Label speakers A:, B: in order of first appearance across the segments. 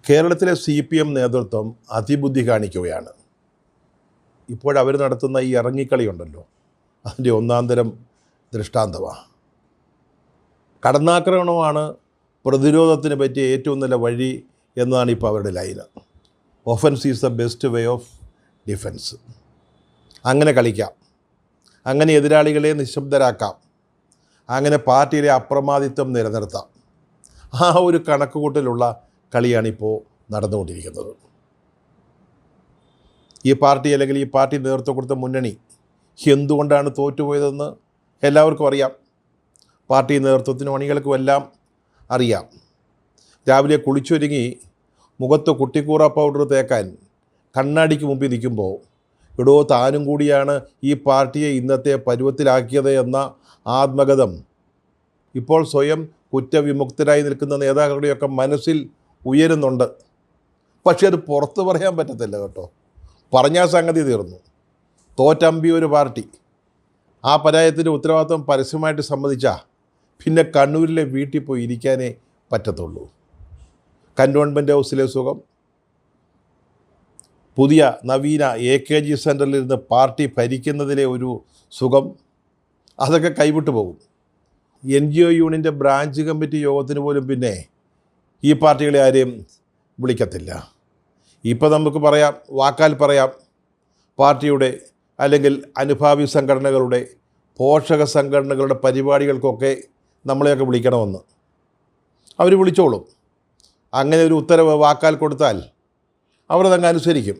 A: കേരളത്തിലെ CPM നേതൃത്വം അതിബുദ്ധി കാണിക്കുകയാണ്. ഇപ്പോഴവർ നടത്തുന്ന ഈ ഇറങ്ങിക്കളിയുണ്ടല്ലോ, അതിൻ്റെ ഒന്നാന്തരം ദൃഷ്ടാന്തമാണ്. കടന്നാക്രമണമാണ് പ്രതിരോധത്തിന് പറ്റിയ ഏറ്റവും നല്ല വഴി എന്നതാണ് ഇപ്പോൾ അവരുടെ line. Offence is the best way of defence. അങ്ങനെ കളിക്കാം, അങ്ങനെ എതിരാളികളെ നിശബ്ദരാക്കാം, അങ്ങനെ പാർട്ടിയിലെ അപ്രമാദിത്വം നിലനിർത്താം. ആ ഒരു കണക്കുകൂട്ടലുള്ള കളിയാണിപ്പോൾ നടന്നുകൊണ്ടിരിക്കുന്നത്. ഈ പാർട്ടി അല്ലെങ്കിൽ ഈ പാർട്ടി നേതൃത്വം കൊടുത്ത മുന്നണി എന്തുകൊണ്ടാണ് തോറ്റുപോയതെന്ന് എല്ലാവർക്കും അറിയാം. പാർട്ടി നേതൃത്വത്തിനും അണികൾക്കും എല്ലാം അറിയാം. രാവിലെ കുളിച്ചൊരുങ്ങി മുഖത്ത് കുട്ടിക്കൂറ പൗഡർ തേക്കാൻ കണ്ണാടിക്ക് മുമ്പിൽ നിൽക്കുമ്പോൾ ഇടോ താനും കൂടിയാണ് ഈ പാർട്ടിയെ ഇന്നത്തെ പരുവത്തിലാക്കിയത് എന്ന ആത്മഗതം ഇപ്പോൾ സ്വയം കുറ്റവിമുക്തരായി നിൽക്കുന്ന നേതാക്കളുടെയൊക്കെ മനസ്സിൽ ഉയരുന്നുണ്ട്. പക്ഷേ അത് പുറത്ത് പറയാൻ പറ്റത്തില്ല കേട്ടോ. പറഞ്ഞാൽ സംഗതി തീർന്നു. തോറ്റമ്പി ഒരു പാർട്ടി ആ പരാജയത്തിൻ്റെ ഉത്തരവാദിത്വം പരസ്യമായിട്ട് സമ്മതിച്ചാൽ പിന്നെ കണ്ണൂരിലെ വീട്ടിൽ പോയി ഇരിക്കാനേ പറ്റത്തുള്ളൂ. കൻ്റോൺമെൻറ്റ് ഹൗസിലെ സുഖം, പുതിയ നവീന AKG സെൻറ്ററിൽ ഇരുന്ന് പാർട്ടി ഭരിക്കുന്നതിലെ ഒരു സുഖം, അതൊക്കെ കൈവിട്ടു പോകും. NGO യൂണിയൻ്റെ ബ്രാഞ്ച് കമ്മിറ്റി യോഗത്തിന് പോലും പിന്നെ ഈ പാർട്ടികളെ ആരെയും വിളിക്കത്തില്ല. ഇപ്പോൾ നമുക്ക് പറയാം, വാക്കാൽ പറയാം, പാർട്ടിയുടെ അല്ലെങ്കിൽ അനുഭാവി സംഘടനകളുടെ പോഷക സംഘടനകളുടെ പരിപാടികൾക്കൊക്കെ നമ്മളെയൊക്കെ വിളിക്കണമെന്ന്. അവർ വിളിച്ചോളും. അങ്ങനെ ഒരു ഉത്തരവ് വാക്കാൽ കൊടുത്താൽ അവരതങ്ങ് അനുസരിക്കും.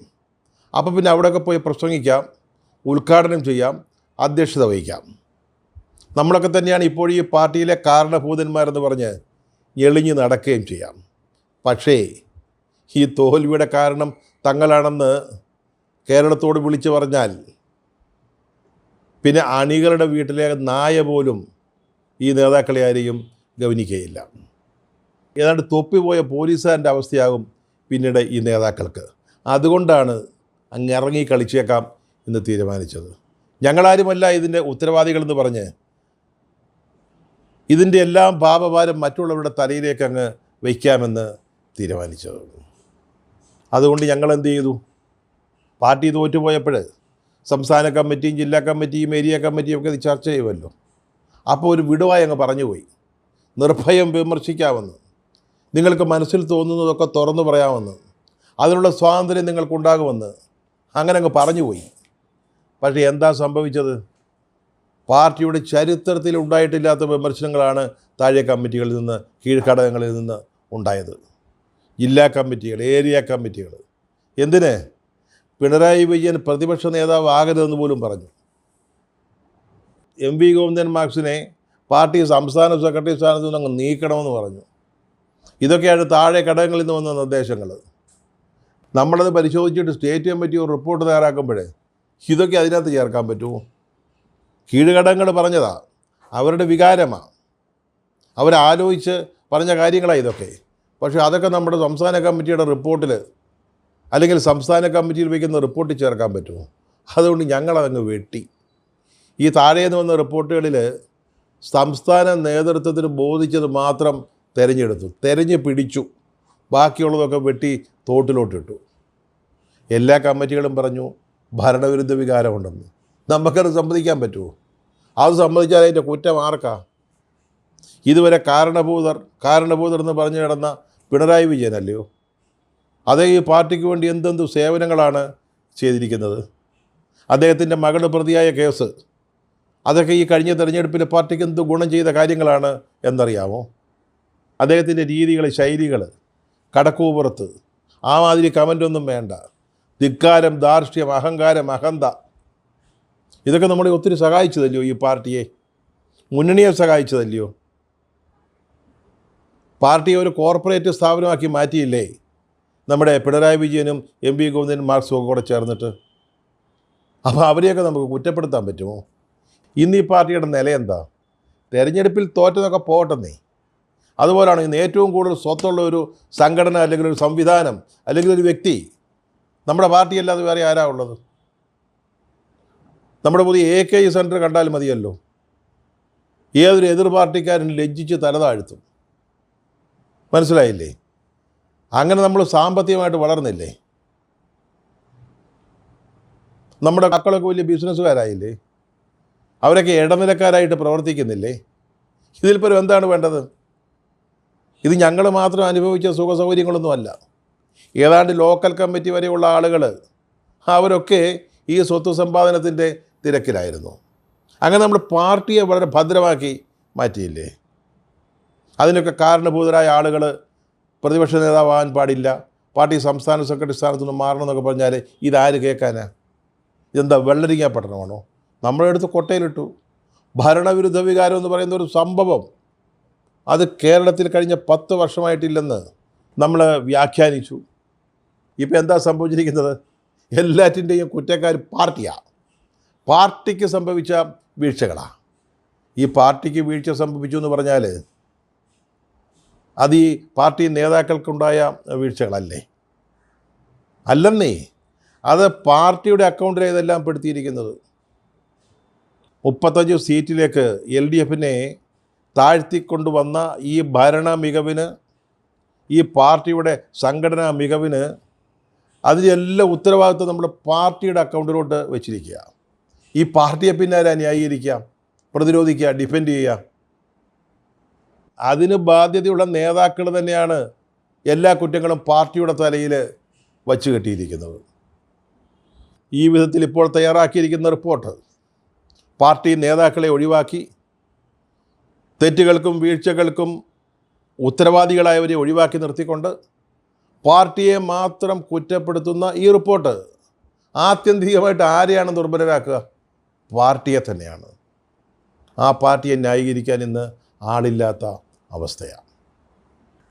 A: അപ്പോൾ പിന്നെ അവിടെയൊക്കെ പോയി പ്രസംഗിക്കാം, ഉദ്ഘാടനം ചെയ്യാം, അധ്യക്ഷത വഹിക്കാം. നമ്മളൊക്കെ തന്നെയാണ് ഇപ്പോൾ ഈ പാർട്ടിയിലെ കാരണഭൂതന്മാരെന്ന് പറഞ്ഞ് എളിഞ്ഞ് നടക്കുകയും ചെയ്യാം. പക്ഷേ ഈ തോൽവിയുടെ കാരണം തങ്ങളാണെന്ന് കേരളത്തോട് വിളിച്ചു പറഞ്ഞാൽ പിന്നെ അണികളുടെ വീട്ടിലെ നായ പോലും ഈ നേതാക്കളെ ആരെയും ഗവനിക്കുകയില്ല. ഏതാണ്ട് തൊപ്പിപ്പോയ പോലീസുകാരൻ്റെ അവസ്ഥയാകും പിന്നീട് ഈ നേതാക്കൾക്ക്. അതുകൊണ്ടാണ് അങ്ങ് ഇറങ്ങി കളിച്ചേക്കാം എന്ന് തീരുമാനിച്ചത്. ഞങ്ങളാരുമല്ല ഇതിൻ്റെ ഉത്തരവാദികളെന്ന് പറഞ്ഞ് ഇതിൻ്റെ എല്ലാം പാപഭാരം മറ്റുള്ളവരുടെ തലയിലേക്ക് അങ്ങ് വയ്ക്കാമെന്ന് തീരുമാനിച്ചത്. അതുകൊണ്ട് ഞങ്ങൾ എന്ത് ചെയ്തു? പാർട്ടി തോറ്റുപോയപ്പോൾ സംസ്ഥാന കമ്മിറ്റിയും ജില്ലാ കമ്മിറ്റിയും ഏരിയ കമ്മിറ്റിയും ഒക്കെ ഇത് ചർച്ച ചെയ്യുമല്ലോ. അപ്പോൾ ഒരു വിടുവായി അങ്ങ് പറഞ്ഞുപോയി, നിർഭയം വിമർശിക്കാമെന്ന്, നിങ്ങൾക്ക് മനസ്സിൽ തോന്നുന്നതൊക്കെ തുറന്നു പറയാമെന്ന്, അതിനുള്ള സ്വാതന്ത്ര്യം നിങ്ങൾക്കുണ്ടാകുമെന്ന് അങ്ങനെ അങ്ങ് പറഞ്ഞുപോയി. പക്ഷേ എന്താ സംഭവിച്ചത്? പാർട്ടിയുടെ ചരിത്രത്തിൽ ഉണ്ടായിട്ടില്ലാത്ത വിമർശനങ്ങളാണ് താഴെ കമ്മിറ്റികളിൽ നിന്ന്, കീഴ്ഘടകങ്ങളിൽ നിന്ന് ഉണ്ടായത്. ജില്ലാ കമ്മിറ്റികൾ, ഏരിയ കമ്മിറ്റികൾ. എന്തിന്? പിണറായി വിജയൻ പ്രതിപക്ഷ നേതാവ് ആകരുതെന്ന് പോലും പറഞ്ഞു. MV ഗോവിന്ദൻ മാർക്സിനെ പാർട്ടി സംസ്ഥാന സെക്രട്ടറി സ്ഥാനത്ത് നിന്ന് അങ്ങ് നീക്കണമെന്ന് പറഞ്ഞു. ഇതൊക്കെയാണ് താഴെ ഘടകങ്ങളിൽ നിന്ന് വന്ന നിർദ്ദേശങ്ങൾ. നമ്മളത് പരിശോധിച്ചിട്ട് സ്റ്റേറ്റ് കമ്മിറ്റി ഒരു റിപ്പോർട്ട് തയ്യാറാക്കുമ്പോഴേ ഇതൊക്കെ അതിനകത്ത് ചേർക്കാൻ പറ്റുമോ? കീഴ്ഘടകങ്ങൾ പറഞ്ഞതാ, അവരുടെ വികാരമാണ്, അവരാലോചിച്ച് പറഞ്ഞ കാര്യങ്ങളാണ് ഇതൊക്കെ. പക്ഷേ അതൊക്കെ നമ്മുടെ സംസ്ഥാന കമ്മിറ്റിയുടെ റിപ്പോർട്ടിൽ അല്ലെങ്കിൽ സംസ്ഥാന കമ്മിറ്റിയിൽ വയ്ക്കുന്ന റിപ്പോർട്ടിൽ ചേർക്കാൻ പറ്റുമോ? അതുകൊണ്ട് ഞങ്ങളതങ്ങ് വെട്ടി. ഈ താഴേന്ന് വന്ന റിപ്പോർട്ടുകളിൽ സംസ്ഥാന നേതൃത്വത്തിന് ബോധിച്ചത് മാത്രം തിരഞ്ഞു പിടിച്ചു. ബാക്കിയുള്ളതൊക്കെ വെട്ടി തോട്ടിലോട്ടിട്ടു. എല്ലാ കമ്മിറ്റികളും പറഞ്ഞു ഭരണവിരുദ്ധ വികാരമുണ്ടെന്ന്. നമുക്കത് സമ്മതിക്കാൻ പറ്റുമോ? അത് സമ്മതിച്ചാൽ അതിൻ്റെ കുറ്റം ആർക്കാ? ഇതുവരെ കാരണഭൂതർ എന്ന് പറഞ്ഞു കിടന്ന പിണറായി വിജയനല്ലയോ? അതേ ഈ പാർട്ടിക്ക് വേണ്ടി എന്തെന്ത് സേവനങ്ങളാണ് ചെയ്തിരിക്കുന്നത്? അദ്ദേഹത്തിൻ്റെ മകളുടെ പ്രതിയായ കേസ്, അതൊക്കെ ഈ കഴിഞ്ഞ തെരഞ്ഞെടുപ്പിൽ പാർട്ടിക്ക് എന്ത് ഗുണം ചെയ്ത കാര്യങ്ങളാണ് എന്നറിയാമോ? അദ്ദേഹത്തിൻ്റെ രീതികൾ, ശൈലികൾ, കടക്കൂപുറത്ത് ആ മാതിരി കമൻ്റൊന്നും വേണ്ട. ധിക്കാരം, ധാർഷ്ട്യം, അഹങ്കാരം, അഹന്ത, ഇതൊക്കെ നമ്മളെ ഒത്തിരി സഹായിച്ചതല്ലയോ? ഈ പാർട്ടിയെ, മുന്നണിയെ സഹായിച്ചതല്ലയോ? പാർട്ടിയെ ഒരു കോർപ്പറേറ്റ് സ്ഥാപനമാക്കി മാറ്റിയില്ലേ നമ്മുടെ പിണറായി വിജയനും MV ഗോവിന്ദൻ മാർക്സും ഒക്കെ കൂടെ ചേർന്നിട്ട്? അപ്പോൾ അവരെയൊക്കെ നമുക്ക് കുറ്റപ്പെടുത്താൻ പറ്റുമോ? ഇന്ന് ഈ പാർട്ടിയുടെ നില എന്താ? തെരഞ്ഞെടുപ്പിൽ തോറ്റതൊക്കെ പോട്ടെന്നേ. അതുപോലെയാണ് ഇന്ന് ഏറ്റവും കൂടുതൽ സ്വത്തുള്ള ഒരു സംഘടന അല്ലെങ്കിൽ ഒരു സംവിധാനം അല്ലെങ്കിൽ ഒരു വ്യക്തി നമ്മുടെ പാർട്ടിയല്ലാതെ വേറെ ആരാ ഉള്ളത്? നമ്മുടെ പുതിയ AKG സെൻറ്റർ കണ്ടാൽ മതിയല്ലോ, ഏതൊരു എതിർ പാർട്ടിക്കാരൻ ലജ്ജിച്ച് തലതാഴ്ത്തും. മനസ്സിലായില്ലേ? അങ്ങനെ നമ്മൾ സാമ്പത്തികമായിട്ട് വളർന്നില്ലേ? നമ്മുടെ മക്കളൊക്കെ വലിയ ബിസിനസ്സുകാരായില്ലേ? അവരൊക്കെ ഇടനിലക്കാരായിട്ട് പ്രവർത്തിക്കുന്നില്ലേ? ഇതിൽപ്പരം എന്താണ് വേണ്ടത്? ഇത് ഞങ്ങൾ മാത്രം അനുഭവിച്ച സുഖ സൗകര്യങ്ങളൊന്നുമല്ല. ഏതാണ്ട് ലോക്കൽ കമ്മിറ്റി വരെയുള്ള ആളുകൾ അവരൊക്കെ ഈ സ്വത്ത് സമ്പാദനത്തിൻ്റെ തിരക്കിലായിരുന്നു. അങ്ങനെ നമ്മൾ പാർട്ടിയെ വളരെ ഭദ്രമാക്കി മാറ്റിയില്ലേ? അതിനൊക്കെ കാരണഭൂതരായ ആളുകൾ പ്രതിപക്ഷ നേതാവാൻ പാടില്ല, പാർട്ടി സംസ്ഥാന സെക്രട്ടറി സ്ഥാനത്തു നിന്ന് മാറണമെന്നൊക്കെ പറഞ്ഞാൽ ഇതാര് കേൾക്കാനാ? ഇതെന്താ വെള്ളരിങ്ങ പട്ടണമാണോ? നമ്മുടെ അടുത്ത് കൊട്ടയിലിട്ടു. ഭരണവിരുദ്ധ വികാരം എന്ന് പറയുന്ന ഒരു സംഭവം അത് കേരളത്തിൽ കഴിഞ്ഞ 10 വർഷമായിട്ടില്ലെന്ന് നമ്മൾ വ്യാഖ്യാനിച്ചു. ഇപ്പോൾ എന്താ സംഭവിച്ചിരിക്കുന്നത്? എല്ലാറ്റിൻ്റെയും കുറ്റക്കാർ പാർട്ടിയാണ്. പാർട്ടിക്ക് സംഭവിച്ച വീഴ്ചകളാണ്. ഈ പാർട്ടിക്ക് വീഴ്ച സംഭവിച്ചു എന്ന് പറഞ്ഞാൽ അത് ഈ പാർട്ടി നേതാക്കൾക്കുണ്ടായ വീഴ്ചകളല്ലേ? അല്ലെന്നേ, അത് പാർട്ടിയുടെ അക്കൗണ്ടിലാണ് ഇതെല്ലാം പെടുത്തിയിരിക്കുന്നത്. 35 സീറ്റിലേക്ക് LDFനെ താഴ്ത്തിക്കൊണ്ടുവന്ന ഈ ഭരണ മികവിന്, ഈ പാർട്ടിയുടെ സംഘടനാ മികവിന്, അതിനെല്ലാം ഉത്തരവാദിത്വം നമ്മൾ പാർട്ടിയുടെ അക്കൗണ്ടിലോട്ട് വെച്ചിരിക്കുക. ഈ പാർട്ടിയെ പിന്നെ ആരാ ന്യായീകരിക്കുക, പ്രതിരോധിക്കുക, ഡിഫെൻഡ് ചെയ്യുക? അതിന് ബാധ്യതയുള്ള നേതാക്കൾ തന്നെയാണ് എല്ലാ കുറ്റങ്ങളും പാർട്ടിയുടെ തലയിൽ വച്ചു കെട്ടിയിരിക്കുന്നത്. ഈ വിധത്തിൽ ഇപ്പോൾ തയ്യാറാക്കിയിരിക്കുന്ന റിപ്പോർട്ട് പാർട്ടി നേതാക്കളെ ഒഴിവാക്കി, തെറ്റുകൾക്കും വീഴ്ചകൾക്കും ഉത്തരവാദികളായവരെ ഒഴിവാക്കി നിർത്തിക്കൊണ്ട് പാർട്ടിയെ മാത്രം കുറ്റപ്പെടുത്തുന്ന ഈ റിപ്പോർട്ട് ആത്യന്തികമായിട്ട് ആരെയാണ് ദുർബലരാക്കുക? പാർട്ടിയെ തന്നെയാണ്. ആ പാർട്ടിയെ ന്യായീകരിക്കാൻ ഇന്ന് ആളില്ലാത്ത അവസ്ഥയാണ്.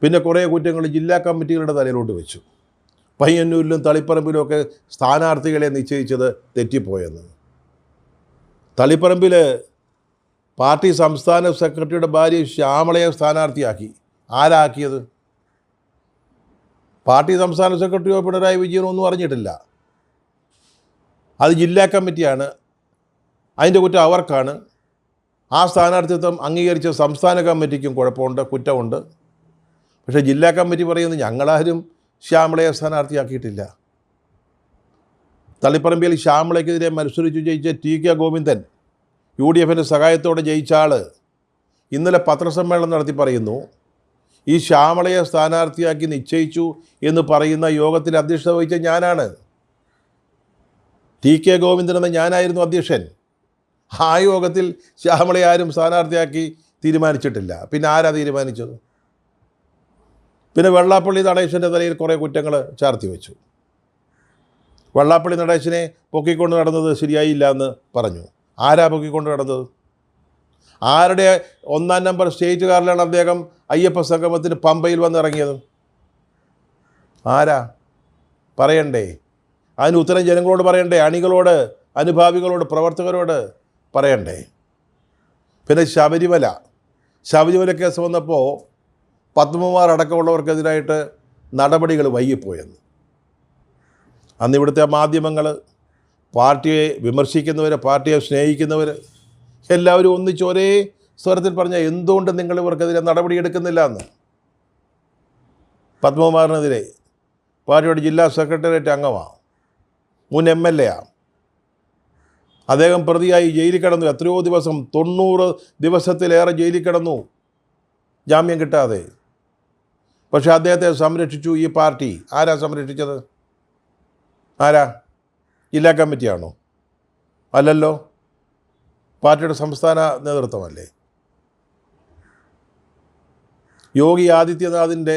A: പിന്നെ കുറേ കുറ്റങ്ങൾ ജില്ലാ കമ്മിറ്റികളുടെ തലയിലോട്ട് വെച്ചു. പയ്യന്നൂരിലും തളിപ്പറമ്പിലുമൊക്കെ സ്ഥാനാർത്ഥികളെ നിശ്ചയിച്ചത് തെറ്റിപ്പോയെന്ന്. തളിപ്പറമ്പിൽ പാർട്ടി സംസ്ഥാന സെക്രട്ടറിയുടെ ഭാര്യ ശ്യാമളയെ സ്ഥാനാർത്ഥിയാക്കി. ആരാക്കിയത്? പാർട്ടി സംസ്ഥാന സെക്രട്ടറിയോ പിണറായി വിജയനോ ഒന്നും അറിഞ്ഞിട്ടില്ല. അത് ജില്ലാ കമ്മിറ്റിയാണ്. അതിൻ്റെ കുറ്റം അവർക്കാണ്. ആ സ്ഥാനാർത്ഥിത്വം അംഗീകരിച്ച സംസ്ഥാന കമ്മിറ്റിക്കും കുഴപ്പമുണ്ട്, കുറ്റമുണ്ട്. പക്ഷേ ജില്ലാ കമ്മിറ്റി പറയുന്നത് ഞങ്ങളാരും ശ്യാമളയെ സ്ഥാനാർത്ഥിയാക്കിയിട്ടില്ല. തളിപ്പറമ്പിൽ ശ്യാമളയ്ക്കെതിരെ മത്സരിച്ചു ജയിച്ച TK ഗോവിന്ദൻ, UDFൻ്റെ സഹായത്തോടെ ജയിച്ച ആൾ, ഇന്നലെ പത്രസമ്മേളനം നടത്തി പറയുന്നു, ഈ ശ്യാമളയെ സ്ഥാനാർത്ഥിയാക്കി നിശ്ചയിച്ചു എന്ന് പറയുന്ന യോഗത്തിൽ അധ്യക്ഷത വഹിച്ച ഞാനാണ്. TK ഗോവിന്ദൻ എന്ന ഞാനായിരുന്നു അധ്യക്ഷൻ. ആ യോഗത്തിൽ ശ്യാമളയെ ആരും സ്ഥാനാർത്ഥിയാക്കി തീരുമാനിച്ചിട്ടില്ല. പിന്നെ ആരാ തീരുമാനിച്ചത്? പിന്നെ വെള്ളാപ്പള്ളി നടേശൻ്റെ തലയിൽ കുറേ കുറ്റങ്ങൾ ചാർത്തി വെച്ചു. വെള്ളാപ്പള്ളി നടേശനെ പൊക്കിക്കൊണ്ട് നടന്നത് ശരിയായില്ല എന്ന് പറഞ്ഞു. ആരാ പൊക്കിക്കൊണ്ട് നടന്നത്? ആരുടെ 1-ാം നമ്പർ സ്റ്റേറ്റ് കാറിലാണ് അദ്ദേഹം അയ്യപ്പ സംഗമത്തിന് പമ്പയിൽ വന്നിറങ്ങിയത്? ആരാ? പറയണ്ടേ? അതിന് ഉത്തരം ജനങ്ങളോട് പറയണ്ടേ? അണികളോട്, അനുഭാവികളോട്, പ്രവർത്തകരോട് പറയണ്ടേ? പിന്നെ ശബരിമല കേസ് വന്നപ്പോൾ പത്മകുമാർ അടക്കമുള്ളവർക്കെതിരായിട്ട് നടപടികൾ വൈകിപ്പോയെന്ന്. അന്ന് ഇവിടുത്തെ മാധ്യമങ്ങൾ, പാർട്ടിയെ വിമർശിക്കുന്നവർ, പാർട്ടിയെ സ്നേഹിക്കുന്നവർ എല്ലാവരും ഒന്നിച്ച് ഒരേ സ്വരത്തിൽ പറഞ്ഞാൽ എന്തുകൊണ്ട് നിങ്ങൾ ഇവർക്കെതിരെ നടപടിയെടുക്കുന്നില്ല എന്ന്. പത്മകുമാറിനെതിരെ പാർട്ടിയുടെ ജില്ലാ സെക്രട്ടേറിയറ്റ് അംഗമാണ്, മുൻ MLA ആണ്. അദ്ദേഹം പ്രതിയായി ജയിലിൽ കിടന്നു. എത്രയോ ദിവസം, 90 ദിവസത്തിലേറെ ജയിലിൽ കിടന്നു ജാമ്യം കിട്ടാതെ. പക്ഷേ അദ്ദേഹത്തെ സംരക്ഷിച്ചു ഈ പാർട്ടി. ആരാ സംരക്ഷിച്ചത്? ആരാ? ജില്ലാ കമ്മിറ്റിയാണോ? അല്ലല്ലോ, പാർട്ടിയുടെ സംസ്ഥാന നേതൃത്വമല്ലേ. യോഗി ആദിത്യനാഥിൻ്റെ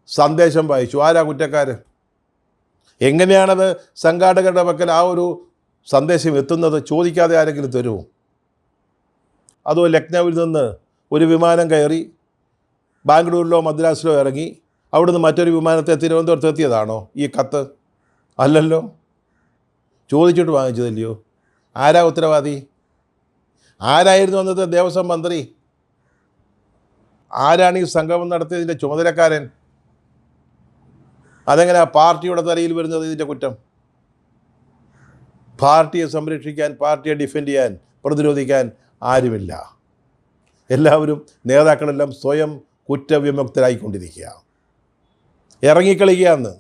A: സന്ദേശം വായിച്ചു. ആരാ കുറ്റക്കാർ? എങ്ങനെയാണത് സംഘാടകരുടെ പക്കൽ ആ ഒരു സന്ദേശം എത്തുന്നത്? ചോദിക്കാതെ ആരെങ്കിലും തരുമോ? അതോ ലക്നൌവിൽ നിന്ന് ഒരു വിമാനം കയറി ബാംഗ്ലൂരിലോ മദ്രാസിലോ ഇറങ്ങി അവിടുന്ന് മറ്റൊരു വിമാനത്തെ തിരുവനന്തപുരത്ത് എത്തിയതാണോ ഈ കത്ത്? അല്ലല്ലോ, ചോദിച്ചിട്ട് വാങ്ങിച്ചതല്ലയോ. ആരാ ഉത്തരവാദി? ആരായിരുന്നു അന്നത്തെ ദേവസ്വം മന്ത്രി? ആരാണ് ഈ സംഗമം നടത്തിയതിൻ്റെ ചുമതലക്കാരൻ? അതെങ്ങനെ പാർട്ടിയുടെ തലയിൽ വരുന്നത് ഇതിൻ്റെ കുറ്റം? പാർട്ടിയെ സംരക്ഷിക്കാൻ, പാർട്ടിയെ ഡിഫെൻഡ് ചെയ്യാൻ, പ്രതിരോധിക്കാൻ ആരുമില്ല. എല്ലാവരും, നേതാക്കളെല്ലാം സ്വയം കുറ്റവിമുക്തരായിക്കൊണ്ടിരിക്കുക. ഇറങ്ങിക്കളിക്കുകയെന്ന്.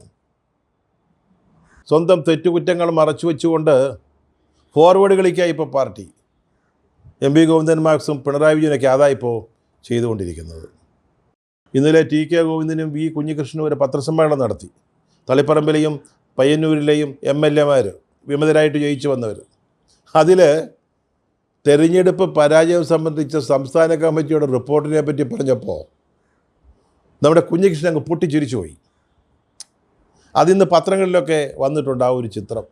A: സ്വന്തം തെറ്റുകുറ്റങ്ങൾ മറച്ചു വെച്ചുകൊണ്ട് ഫോർവേഡ് കളിക്കുക ഇപ്പോൾ പാർട്ടി. എം.വി. ഗോവിന്ദൻ മാഷും പിണറായി വിജയനൊക്കെ അതായിപ്പോൾ ചെയ്തുകൊണ്ടിരിക്കുന്നത്. ഇന്നലെ ടി.കെ. ഗോവിന്ദനും വി. കുഞ്ഞികൃഷ്ണനും ഒരു പത്രസമ്മേളനം നടത്തി. തളിപ്പറമ്പിലെയും പയ്യന്നൂരിലെയും എം.എൽ.എമാർ വിമതരായിട്ട് ജയിച്ചു വന്നവർ. അതിൽ തെരഞ്ഞെടുപ്പ് പരാജയം സംബന്ധിച്ച സംസ്ഥാന കമ്മിറ്റിയുടെ റിപ്പോർട്ടിനെ പറ്റി പറഞ്ഞപ്പോൾ നമ്മുടെ കുഞ്ഞികൃഷ്ണൻ അങ്ങ് പൊട്ടിച്ചിരിച്ചു പോയി. അതിന്ന് പത്രങ്ങളിലൊക്കെ വന്നിട്ടുണ്ട് ആ ഒരു ചിത്രം.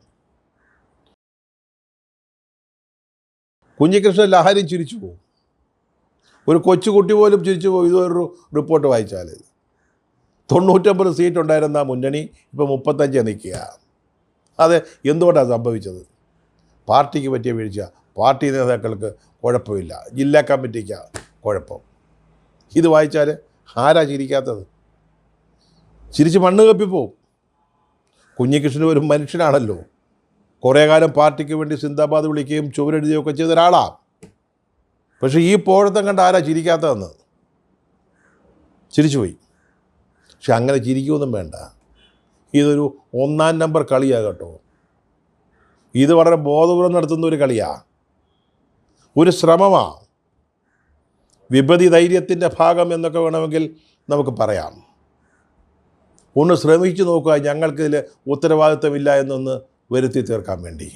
A: കുഞ്ഞികൃഷ്ണൻ ലഹരി ചിരിച്ചു പോകും. ഒരു കൊച്ചുകുട്ടി പോലും ചിരിച്ചു പോകും ഇതൊരു റിപ്പോർട്ട് വായിച്ചാൽ. 99 സീറ്റ് ഉണ്ടായിരുന്ന മുന്നണി ഇപ്പോൾ 35 നിൽക്കുക. അത് എന്തുകൊണ്ടാണ് സംഭവിച്ചത്? പാർട്ടിക്ക് പറ്റിയ വീഴ്ച. പാർട്ടി നേതാക്കൾക്ക് കുഴപ്പമില്ല, ജില്ലാ കമ്മിറ്റിക്ക് കുഴപ്പം. ഇത് വായിച്ചാൽ ആരാ ചിരിക്കാത്തത്? ചിരിച്ച് മണ്ണ് കപ്പിപ്പോവും. കുഞ്ഞികൃഷ്ണൻ ഒരു മനുഷ്യനാണല്ലോ. കുറേ കാലം പാർട്ടിക്ക് വേണ്ടി സിന്ദാബാദ് വിളിക്കുകയും ചുവരെഴുതുകയൊക്കെ ചെയ്ത ഒരാളാണ്. പക്ഷേ ഈ പോഴത്തം കണ്ട് ആരാ ചിരിക്കാത്തതെന്ന് ചിരിച്ചുപോയി. പക്ഷെ അങ്ങനെ ചിരിക്കുകയൊന്നും വേണ്ട. ഇതൊരു 1-ാം നമ്പർ കളിയാണ് കേട്ടോ. ഇത് വളരെ ബോധപൂർവം നടത്തുന്ന ഒരു കളിയാണ്, ഒരു ശ്രമമാണ്. വിപതി ധൈര്യത്തിൻ്റെ ഭാഗം എന്നൊക്കെ വേണമെങ്കിൽ നമുക്ക് പറയാം. ഒന്ന് ശ്രമിച്ചു നോക്കുക, ഞങ്ങൾക്കിതിൽ ഉത്തരവാദിത്വമില്ല എന്നൊന്ന് വരുത്തി തീർക്കാൻ വേണ്ടി.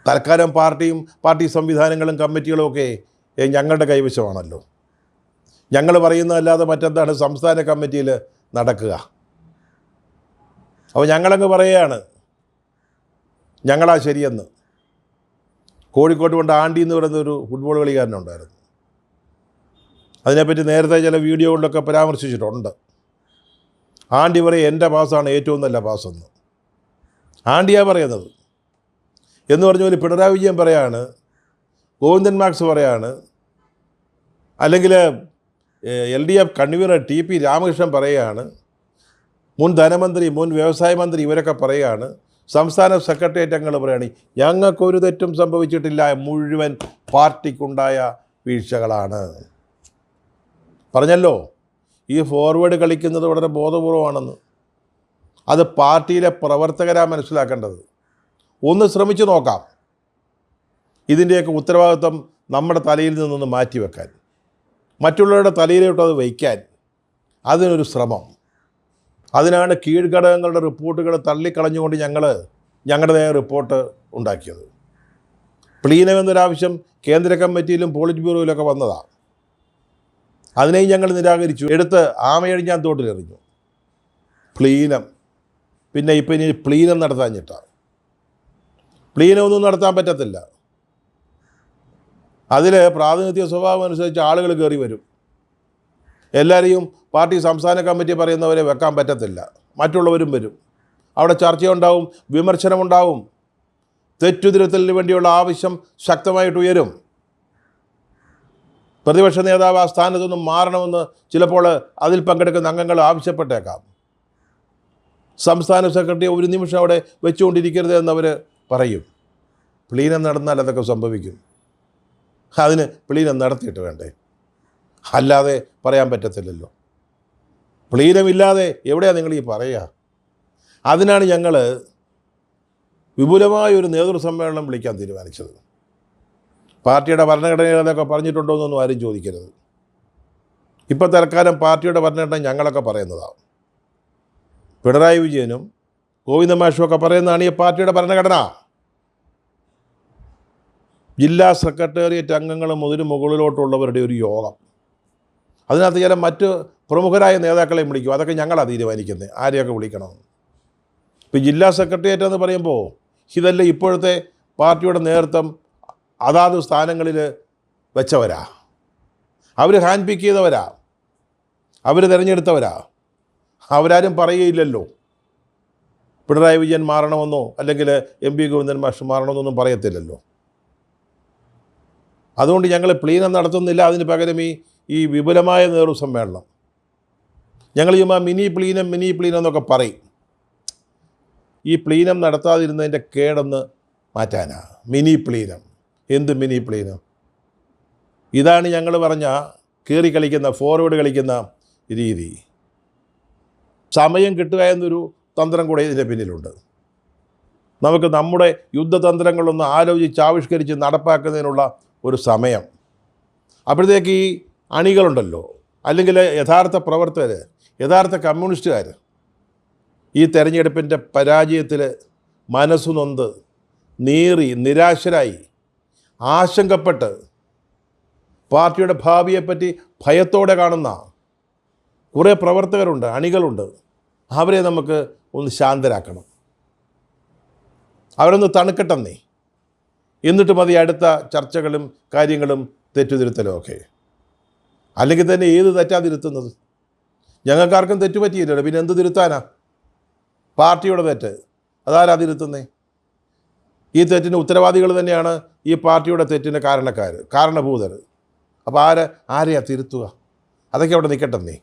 A: തൽക്കാലം പാർട്ടിയും പാർട്ടി സംവിധാനങ്ങളും കമ്മിറ്റികളും ഒക്കെ ഞങ്ങളുടെ കൈവശമാണല്ലോ. ഞങ്ങൾ പറയുന്നതല്ലാതെ മറ്റെന്താണ് സംസ്ഥാന കമ്മിറ്റിയിൽ നടക്കുക? അപ്പോൾ ഞങ്ങളങ്ങ് പറയുകയാണ് ഞങ്ങളാ ശരിയെന്ന്. കോഴിക്കോട്ട് കൊണ്ട് ആണ്ടി എന്ന് പറയുന്നൊരു ഫുട്ബോൾ കളിക്കാരനുണ്ടായിരുന്നു. അതിനെപ്പറ്റി നേരത്തെ ചില വീഡിയോകളിലൊക്കെ പരാമർശിച്ചിട്ടുണ്ട്. ആണ്ടി പറയും എൻ്റെ പാസ്സാണ് ഏറ്റവും നല്ല പാസ്സെന്ന്. ആണ്ടിയാണ് പറയുന്നത്. എന്ന് പറഞ്ഞ പോലെ പിണറായി വിജയൻ പറയാണ്, ഗോവിന്ദൻ മാഷ് പറയാണ്, അല്ലെങ്കിൽ LDF കൺവീനർ TP രാമകൃഷ്ണൻ പറയുകയാണ്, മുൻ ധനമന്ത്രി, മുൻ വ്യവസായ മന്ത്രി ഇവരൊക്കെ പറയുകയാണ്, സംസ്ഥാന സെക്രട്ടേറിയറ്റ് അംഗങ്ങൾ പറയുകയാണ് ഞങ്ങൾക്കൊരു തെറ്റും സംഭവിച്ചിട്ടില്ല, മുഴുവൻ പാർട്ടിക്കുണ്ടായ വീഴ്ചകളാണ്. പറഞ്ഞല്ലോ, ഈ ഫോർവേഡ് കളിക്കുന്നത് വളരെ ബോധപൂർവമാണെന്ന്. അത് പാർട്ടിയിലെ പ്രവർത്തകരാണ് മനസ്സിലാക്കേണ്ടത്. ഒന്ന് ശ്രമിച്ചു നോക്കാം ഇതിൻ്റെയൊക്കെ ഉത്തരവാദിത്വം നമ്മുടെ തലയിൽ നിന്നൊന്ന് മാറ്റിവെക്കാൻ, മറ്റുള്ളവരുടെ തലയിലോട്ട് അത് വയ്ക്കാൻ. അതിനൊരു ശ്രമം. അതിനാണ് കീഴ്ഘടകങ്ങളുടെ റിപ്പോർട്ടുകൾ തള്ളിക്കളഞ്ഞുകൊണ്ട് ഞങ്ങളുടേതായ റിപ്പോർട്ട് ഉണ്ടാക്കിയത്. പ്ലീനം എന്നൊരാവശ്യം കേന്ദ്ര കമ്മിറ്റിയിലും പോളിറ്റ് ബ്യൂറോയിലൊക്കെ വന്നതാണ്. അതിനെയും ഞങ്ങൾ നിരാകരിച്ചു. എടുത്ത് ആമയഴിഞ്ഞാൻ തോട്ടിലെറിഞ്ഞു. പ്ലീനം പിന്നെ ഇപ്പം ഇനി പ്ലീനം നടത്താഞ്ഞിട്ടാണ്. പ്ലീനമൊന്നും നടത്താൻ പറ്റത്തില്ല. അതിൽ പ്രാതിനിധ്യ സ്വഭാവം അനുസരിച്ച് ആളുകൾ കയറി വരും. എല്ലാവരെയും പാർട്ടി സംസ്ഥാന കമ്മിറ്റി പറയുന്നവരെ വെക്കാൻ പറ്റത്തില്ല. മറ്റുള്ളവരും വരും. അവിടെ ചർച്ചയുണ്ടാവും, വിമർശനമുണ്ടാവും, തെറ്റുതിരുത്തലിന് വേണ്ടിയുള്ള ആവശ്യം ശക്തമായിട്ട് ഉയരും. പ്രതിപക്ഷ നേതാവ് ആ സ്ഥാനത്തു നിന്നും മാറണമെന്ന് ചിലപ്പോൾ അതിൽ പങ്കെടുക്കുന്ന അംഗങ്ങൾ ആവശ്യപ്പെട്ടേക്കാം. സംസ്ഥാന സെക്രട്ടറി ഒരു നിമിഷം അവിടെ വെച്ചുകൊണ്ടിരിക്കരുത് എന്നവർ പറയും. പ്ലീനം നടന്നാൽ അതൊക്കെ സംഭവിക്കും. അതിന് പ്ലീനം നടത്തിയിട്ട് വേണ്ടേ? അല്ലാതെ പറയാൻ പറ്റത്തില്ലല്ലോ. പ്ലീനമില്ലാതെ എവിടെയാണ് നിങ്ങൾ ഈ പറയുക? അതിനാണ് ഞങ്ങൾ വിപുലമായൊരു നേതൃസമ്മേളനം വിളിക്കാൻ തീരുമാനിച്ചത്. പാർട്ടിയുടെ ഭരണഘടനയിൽ അതൊക്കെ പറഞ്ഞിട്ടുണ്ടോ എന്നൊന്നും ആരും ചോദിക്കരുത്. ഇപ്പോൾ തൽക്കാലം പാർട്ടിയുടെ ഭരണഘടന ഞങ്ങളൊക്കെ പറയുന്നതാണ്. പിണറായി വിജയനും ഗോവിന്ദൻ മാഷും ഒക്കെ പറയുന്നതാണ് ഈ പാർട്ടിയുടെ ഭരണഘടന. ജില്ലാ സെക്രട്ടേറിയറ്റ് അംഗങ്ങളും മുകളിലോട്ടുള്ളവരുടെ ഒരു യോഗം, അതിനകത്ത് ചില മറ്റ് പ്രമുഖരായ നേതാക്കളെയും വിളിക്കും. അതൊക്കെ ഞങ്ങളാണ് തീരുമാനിക്കുന്നത് ആരെയൊക്കെ വിളിക്കണമെന്ന്. ഇപ്പോൾ ജില്ലാ സെക്രട്ടേറിയറ്റ് എന്ന് പറയുമ്പോൾ ഇതല്ല ഇപ്പോഴത്തെ പാർട്ടിയുടെ നേതൃത്വം അതാത് സ്ഥാനങ്ങളിൽ വെച്ചവരാ, അവർ ഹാൻഡ് പിക്ക് ചെയ്തവരാ, അവർ തിരഞ്ഞെടുത്തവരാ. അവരാരും പറയുകയില്ലല്ലോ പിണറായി വിജയൻ മാറണമെന്നോ അല്ലെങ്കിൽ MV ഗോവിന്ദൻ മാഷ് മാറണമെന്നൊന്നും പറയത്തില്ലല്ലോ. അതുകൊണ്ട് ഞങ്ങൾ പ്ലീനം നടത്തുന്നില്ല. അതിന് പകരം ഈ വിപുലമായ നേതൃസമ്മേളനം ഞങ്ങൾ ചുമ്മാ മിനി പ്ലീനം എന്നൊക്കെ പറയും. ഈ പ്ലീനം നടത്താതിരുന്നതിൻ്റെ കേടൊന്ന് മാറ്റാനാ മിനി പ്ലീനം. എന്ത് മിനി പ്ലീനം? ഇതാണ് ഞങ്ങൾ പറഞ്ഞ കയറി കളിക്കുന്ന ഫോർവേഡ് കളിക്കുന്ന രീതി. സമയം കിട്ടുക എന്നൊരു തന്ത്രം കൂടെ ഇതിൻ്റെ പിന്നിലുണ്ട്. നമുക്ക് നമ്മുടെ യുദ്ധതന്ത്രങ്ങളൊന്ന് ആലോചിച്ച് ആവിഷ്കരിച്ച് നടപ്പാക്കുന്നതിനുള്ള ഒരു സമയം. അപ്പോഴത്തേക്ക് ഈ അണികളുണ്ടല്ലോ, അല്ലെങ്കിൽ യഥാർത്ഥ പ്രവർത്തകർ, യഥാർത്ഥ കമ്മ്യൂണിസ്റ്റുകാർ ഈ തെരഞ്ഞെടുപ്പിൻ്റെ പരാജയത്തിൽ മനസ്സു നൊന്ത് നീറി നിരാശരായി ആശങ്കപ്പെട്ട് പാർട്ടിയുടെ ഭാവിയെപ്പറ്റി ഭയത്തോടെ കാണുന്ന കുറേ പ്രവർത്തകരുണ്ട്, അണികളുണ്ട്. അവരെ നമുക്ക് ഒന്ന് ശാന്തരാക്കണം, അവരൊന്ന് തണുക്കട്ടെന്നേ. എന്നിട്ട് മതി അടുത്ത ചർച്ചകളും കാര്യങ്ങളും തെറ്റുതിരുത്തലും ഒക്കെ. അല്ലെങ്കിൽ തന്നെ ഏത് തെറ്റാ തിരുത്തുന്നത്? ഞങ്ങൾക്കാർക്കും തെറ്റുപറ്റിയില്ലല്ലോ, പിന്നെ എന്ത് തിരുത്താനാ? പാർട്ടിയുടെ തെറ്റ് അതാരാ തിരുത്തുന്നേ? ഈ തെറ്റിന് ഉത്തരവാദികൾ തന്നെയാണ് ഈ പാർട്ടിയുടെ തെറ്റിന് കാരണഭൂതർ. അപ്പോൾ ആരെയാ തിരുത്തുക? അതൊക്കെ അവിടെ നിൽക്കട്ടെന്നേ.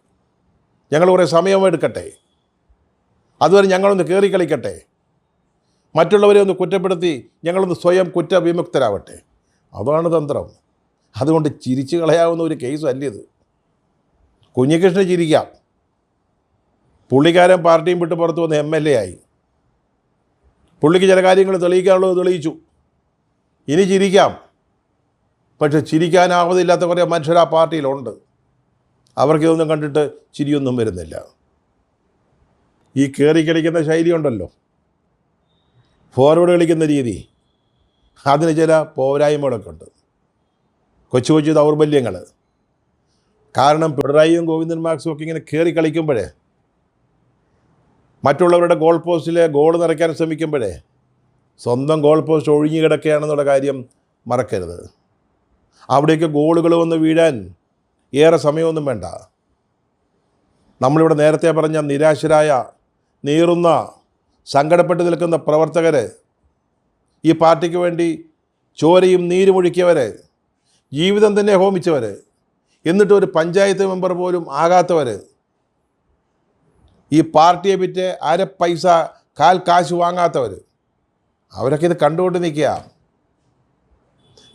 A: ഞങ്ങൾ കുറേ സമയം എടുക്കട്ടെ, അതുവരെ ഞങ്ങളൊന്ന് കയറി കളിക്കട്ടെ, മറ്റുള്ളവരെ ഒന്ന് കുറ്റപ്പെടുത്തി ഞങ്ങളൊന്ന് സ്വയം കുറ്റവിമുക്തരാവട്ടെ. അതാണ് തന്ത്രം. അതുകൊണ്ട് ചിരിച്ചു കളയാവുന്ന ഒരു കേസ് അല്ലിയത്. കുഞ്ഞികൃഷ്ണന് ചിരിക്കാം, പുള്ളിക്കാരൻ പാർട്ടിയും വിട്ട് പുറത്ത് വന്ന് MLA ആയി. പുള്ളിക്ക് ചില കാര്യങ്ങൾ തെളിയിക്കാനുള്ളത് തെളിയിച്ചു. ഇനി ചിരിക്കാം, പക്ഷെ ചിരിക്കാനാവതില്ലാത്ത കുറേ മനുഷ്യർ ആ പാർട്ടിയിലുണ്ട്. അവർക്കിതൊന്നും കണ്ടിട്ട് ചിരിയൊന്നും വരുന്നില്ല. ഈ കയറി കളിക്കുന്ന ശൈലി ഉണ്ടല്ലോ, ഫോർവേഡ് കളിക്കുന്ന രീതി, അതിന് ചില പോരായ്മകളൊക്കെ ഉണ്ട്, കൊച്ചു കൊച്ചു ദൗർബല്യങ്ങൾ. കാരണം പിണറായിയും ഗോവിന്ദൻ മാർക്സും ഒക്കെ ഇങ്ങനെ കയറി കളിക്കുമ്പോഴേ, മറ്റുള്ളവരുടെ ഗോൾ പോസ്റ്റിലെ ഗോൾ നിറയ്ക്കാൻ ശ്രമിക്കുമ്പോഴേ സ്വന്തം ഗോൾ പോസ്റ്റ് ഒഴിഞ്ഞു കിടക്കുകയാണെന്നുള്ള കാര്യം മറക്കരുത്. അവിടേക്ക് ഗോളുകൾ വന്ന് വീഴാൻ ഏറെ സമയമൊന്നും വേണ്ട. നമ്മളിവിടെ നേരത്തെ പറഞ്ഞ നിരാശരായ, നീറുന്ന, സങ്കടപ്പെട്ട് നിൽക്കുന്ന പ്രവർത്തകർ, ഈ പാർട്ടിക്ക് വേണ്ടി ചോരയും നീരുമൊഴുക്കിയവർ, ജീവിതം തന്നെ ഹോമിച്ചവർ, എന്നിട്ട് ഒരു പഞ്ചായത്ത് മെമ്പർ പോലും ആകാത്തവർ, ഈ പാർട്ടിയെ വിറ്റ് അര പൈസ കാശ് വാങ്ങാത്തവർ, അവരൊക്കെ ഇത് കണ്ടുകൊണ്ട് നിൽക്കുക.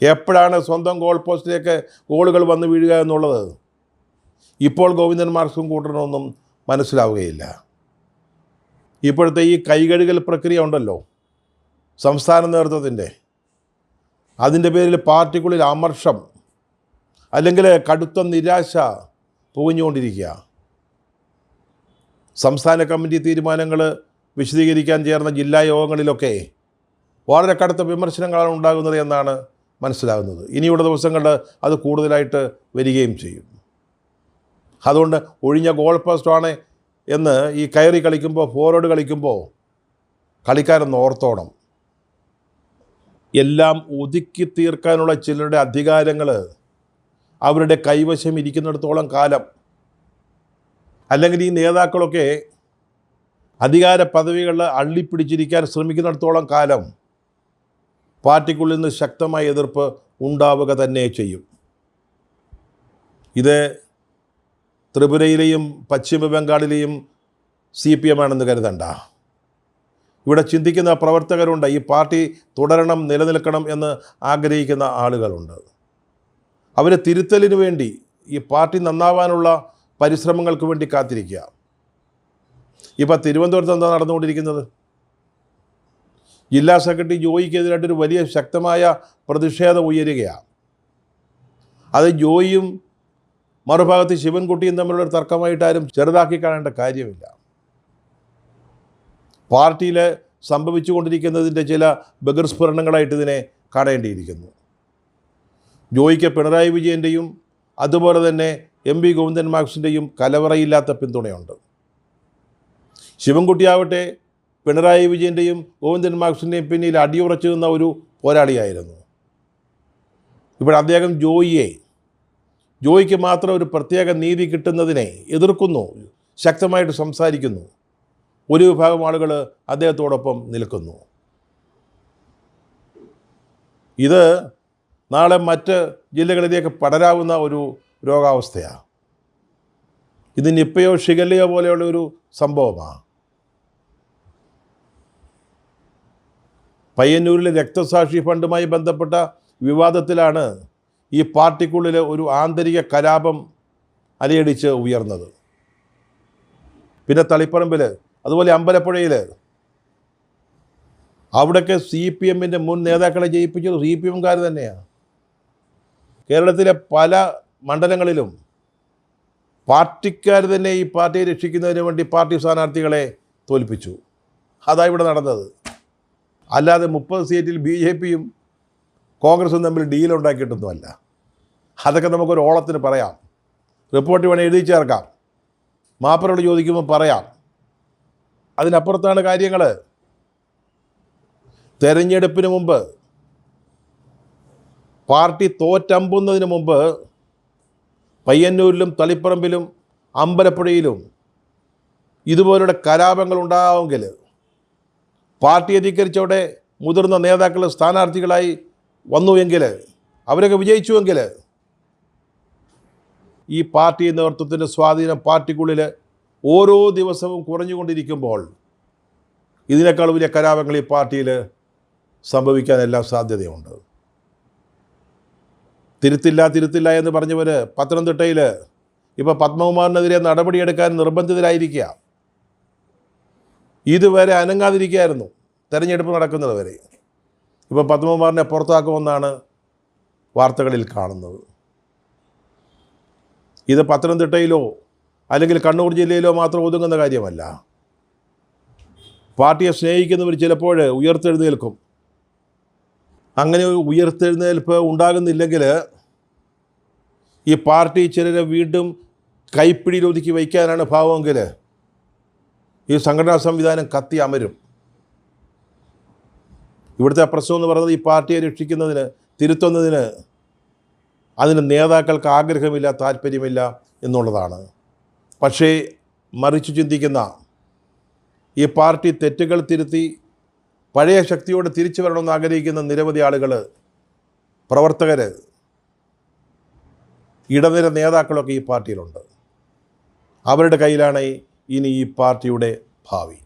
A: എപ്പോഴാണ് സ്വന്തം ഗോൾ പോസ്റ്റിലേക്ക് ഗോളുകൾ വന്ന് വീഴുക എന്നുള്ളത് ഇപ്പോൾ ഗോവിന്ദൻ മാർക്സും കൂട്ടണമെന്നും മനസ്സിലാവുകയില്ല. ഇപ്പോഴത്തെ ഈ കൈകഴുകൽ പ്രക്രിയ ഉണ്ടല്ലോ സംസ്ഥാന നേതൃത്വത്തിൻ്റെ, അതിൻ്റെ പേരിൽ പാർട്ടിക്കുള്ളിൽ അമർഷം അല്ലെങ്കിൽ കടുത്ത നിരാശ പുകഞ്ഞുകൊണ്ടിരിക്കുക. സംസ്ഥാന കമ്മിറ്റി തീരുമാനങ്ങൾ വിശദീകരിക്കാൻ ചേർന്ന ജില്ലാ യോഗങ്ങളിലൊക്കെ വളരെ കടുത്ത വിമർശനങ്ങളാണ് ഉണ്ടാകുന്നത് എന്നാണ് മനസ്സിലാകുന്നത്. ഇനിയുള്ള ദിവസങ്ങളിൽ അത് കൂടുതലായിട്ട് വരികയും ചെയ്യും. അതുകൊണ്ട് ഒഴിഞ്ഞ ഗോൾ പോസ്റ്റാണ് എന്ന് ഈ കയറി കളിക്കുമ്പോൾ, ഫോർവേഡ് കളിക്കുമ്പോൾ കളിക്കാരൊന്ന് ഓർത്തോണം. എല്ലാം ഒതുക്കി തീർക്കാനുള്ള ചിലരുടെ അധികാരങ്ങൾ അവരുടെ കൈവശം ഇരിക്കുന്നിടത്തോളം കാലം, അല്ലെങ്കിൽ ഈ നേതാക്കളൊക്കെ അധികാര പദവികൾ അള്ളിപ്പിടിച്ചിരിക്കാൻ ശ്രമിക്കുന്നിടത്തോളം കാലം പാർട്ടിക്കുള്ളിൽ നിന്ന് ശക്തമായ എതിർപ്പ് ഉണ്ടാവുക തന്നെ ചെയ്യും. ഇത് ത്രിപുരയിലെയും പശ്ചിമ ബംഗാളിലെയും CPM ആണെന്ന് കരുതണ്ട. ഇവിടെ ചിന്തിക്കുന്ന പ്രവർത്തകരുണ്ട്, ഈ പാർട്ടി തുടരണം, നിലനിൽക്കണം എന്ന് ആഗ്രഹിക്കുന്ന ആളുകളുണ്ട്. അവർ തിരുത്തലിന് വേണ്ടി, ഈ പാർട്ടി നന്നാവാനുള്ള പരിശ്രമങ്ങൾക്ക് വേണ്ടി കാത്തിരിക്കുക. ഇപ്പോൾ തിരുവനന്തപുരത്ത് എന്താ നടന്നുകൊണ്ടിരിക്കുന്നത്? ജില്ലാ സെക്രട്ടറി ജോയിക്കെതിരായിട്ടൊരു വലിയ ശക്തമായ പ്രതിഷേധം ഉയരുകയാണ്. അത് ജോയിയും മറുഭാഗത്ത് ശിവൻകുട്ടിയും തമ്മിലുള്ള തർക്കമായിട്ടാരും ചെറുതാക്കി കാണേണ്ട കാര്യമില്ല. പാർട്ടിയിൽ സംഭവിച്ചുകൊണ്ടിരിക്കുന്നതിൻ്റെ ചില ബഹിർസ്ഫുരണങ്ങളായിട്ട് ഇതിനെ കാണേണ്ടിയിരിക്കുന്നു. ജോയിക്ക് പിണറായി വിജയൻ്റെയും അതുപോലെ തന്നെ MP ഗോവിന്ദൻ മാർക്സിൻ്റെയും കലവറയില്ലാത്ത പിന്തുണയുണ്ട്. ശിവൻകുട്ടിയാവട്ടെ പിണറായി വിജയൻ്റെയും ഗോവിന്ദൻ മാർക്സിൻ്റെയും പിന്നിൽ അടിയുറച്ചു നിന്ന ഒരു പോരാളിയായിരുന്നു. ഇപ്പോൾ അദ്ദേഹം ജോയിക്ക് മാത്രം ഒരു പ്രത്യേക നീതി കിട്ടുന്നതിനെ എതിർക്കുന്നു, ശക്തമായിട്ട് സംസാരിക്കുന്നു. ഒരു വിഭാഗം ആളുകൾ അദ്ദേഹത്തോടൊപ്പം നിൽക്കുന്നു. ഇത് നാളെ മറ്റ് ജില്ലകളിലേക്ക് പടരാവുന്ന ഒരു രോഗാവസ്ഥയാണ്. ഇത് നിപ്പയോ ഷിഗല്ലയോ പോലെയുള്ള ഒരു സംഭവമാണ്. പയ്യന്നൂരിലെ രക്തസാക്ഷി ഫണ്ടുമായി ബന്ധപ്പെട്ട വിവാദത്തിലാണ് ഈ പാർട്ടിക്കുള്ളിൽ ഒരു ആന്തരിക കലാപം അലയടിച്ച് ഉയർന്നത്. പിന്നെ തളിപ്പറമ്പിൽ, അതുപോലെ അമ്പലപ്പുഴയിൽ. അവിടെയൊക്കെ CPM-ൻ്റെ മുൻ നേതാക്കളെ ജയിപ്പിച്ചത് CPM-കാർ തന്നെയാണ്. കേരളത്തിലെ പല മണ്ഡലങ്ങളിലും പാർട്ടിക്കാർ തന്നെ ഈ പാർട്ടിയെ രക്ഷിക്കുന്നതിന് വേണ്ടി പാർട്ടി സ്ഥാനാർത്ഥികളെ തോൽപ്പിച്ചു. അതാണ് ഇവിടെ നടന്നത്. അല്ലാതെ 30 സീറ്റിൽ BJP-യും കോൺഗ്രസും തമ്മിൽ ഡീലുണ്ടാക്കിയിട്ടൊന്നുമല്ല. അതൊക്കെ നമുക്കൊരു ഓളത്തിന് പറയാം, റിപ്പോർട്ട് വേണേൽ എഴുതി ചേർക്കാം, മാപ്പറോട് ചോദിക്കുമ്പോൾ പറയാം. അതിനപ്പുറത്താണ് കാര്യങ്ങൾ. തെരഞ്ഞെടുപ്പിന് മുമ്പ്, പാർട്ടി തോറ്റമ്പുന്നതിന് മുമ്പ് പയ്യന്നൂരിലും തളിപ്പറമ്പിലും അമ്പലപ്പുഴയിലും ഇതുപോലുള്ള കലാപങ്ങൾ ഉണ്ടാവുമെങ്കിൽ, പാർട്ടി അധികരിച്ചവിടെ മുതിർന്ന നേതാക്കൾ സ്ഥാനാർത്ഥികളായി വന്നുവെങ്കിൽ, അവരൊക്കെ വിജയിച്ചുവെങ്കിൽ, ഈ പാർട്ടി നേതൃത്വത്തിൻ്റെ സ്വാധീനം പാർട്ടിക്കുള്ളിൽ ഓരോ ദിവസവും കുറഞ്ഞുകൊണ്ടിരിക്കുമ്പോൾ ഇതിനേക്കാൾ വലിയ കലാപങ്ങൾ ഈ പാർട്ടിയിൽ സംഭവിക്കാനെല്ലാം സാധ്യതയുണ്ട്. തിരുത്തില്ല എന്ന് പറഞ്ഞവർ പത്തനംതിട്ടയിൽ ഇപ്പോൾ പത്മകുമാറിനെതിരെ നടപടിയെടുക്കാൻ നിർബന്ധിതരായിരിക്കുക. ഇതുവരെ അനങ്ങാതിരിക്കുകയായിരുന്നു തെരഞ്ഞെടുപ്പ് നടക്കുന്നത് വരെ. ഇപ്പോൾ പത്മകുമാറിനെ പുറത്താക്കുമെന്നാണ് വാർത്തകളിൽ കാണുന്നത്. ഇത് പത്തനംതിട്ടയിലോ അല്ലെങ്കിൽ കണ്ണൂർ ജില്ലയിലോ മാത്രം ഒതുങ്ങുന്ന കാര്യമല്ല. പാർട്ടിയെ സ്നേഹിക്കുന്നവർ ചിലപ്പോൾ ഉയർത്തെഴുന്നേൽക്കും. അങ്ങനെ ഒരു ഉയർത്തെഴുന്നേൽപ്പ് ഉണ്ടാകുന്നില്ലെങ്കിൽ ഈ പാർട്ടി ചിലരെ വീണ്ടും കൈപ്പിടിയിൽ ഒതുക്കി വയ്ക്കാനാണ് ഭാവമെങ്കിൽ ഈ സംഘടനാ സംവിധാനം കത്തി അമരും. ഇവിടുത്തെ പ്രശ്നം എന്ന് പറയുന്നത് ഈ പാർട്ടിയെ രക്ഷിക്കുന്നതിന്, തിരുത്തുന്നതിന് അതിന് നേതാക്കൾക്ക് ആഗ്രഹമില്ല, താല്പര്യമില്ല എന്നുള്ളതാണ്. പക്ഷേ മറിച്ച് ചിന്തിക്കുന്ന, ഈ പാർട്ടി തെറ്റുകൾ തിരുത്തി പഴയ ശക്തിയോട് തിരിച്ചു വരണമെന്ന് ആഗ്രഹിക്കുന്ന നിരവധി ആളുകൾ, പ്രവർത്തകർ, ഇടനില നേതാക്കളൊക്കെ ഈ പാർട്ടിയിലുണ്ട്. അവരുടെ കയ്യിലാണ് ഇനി ഈ പാർട്ടിയുടെ ഭാവി.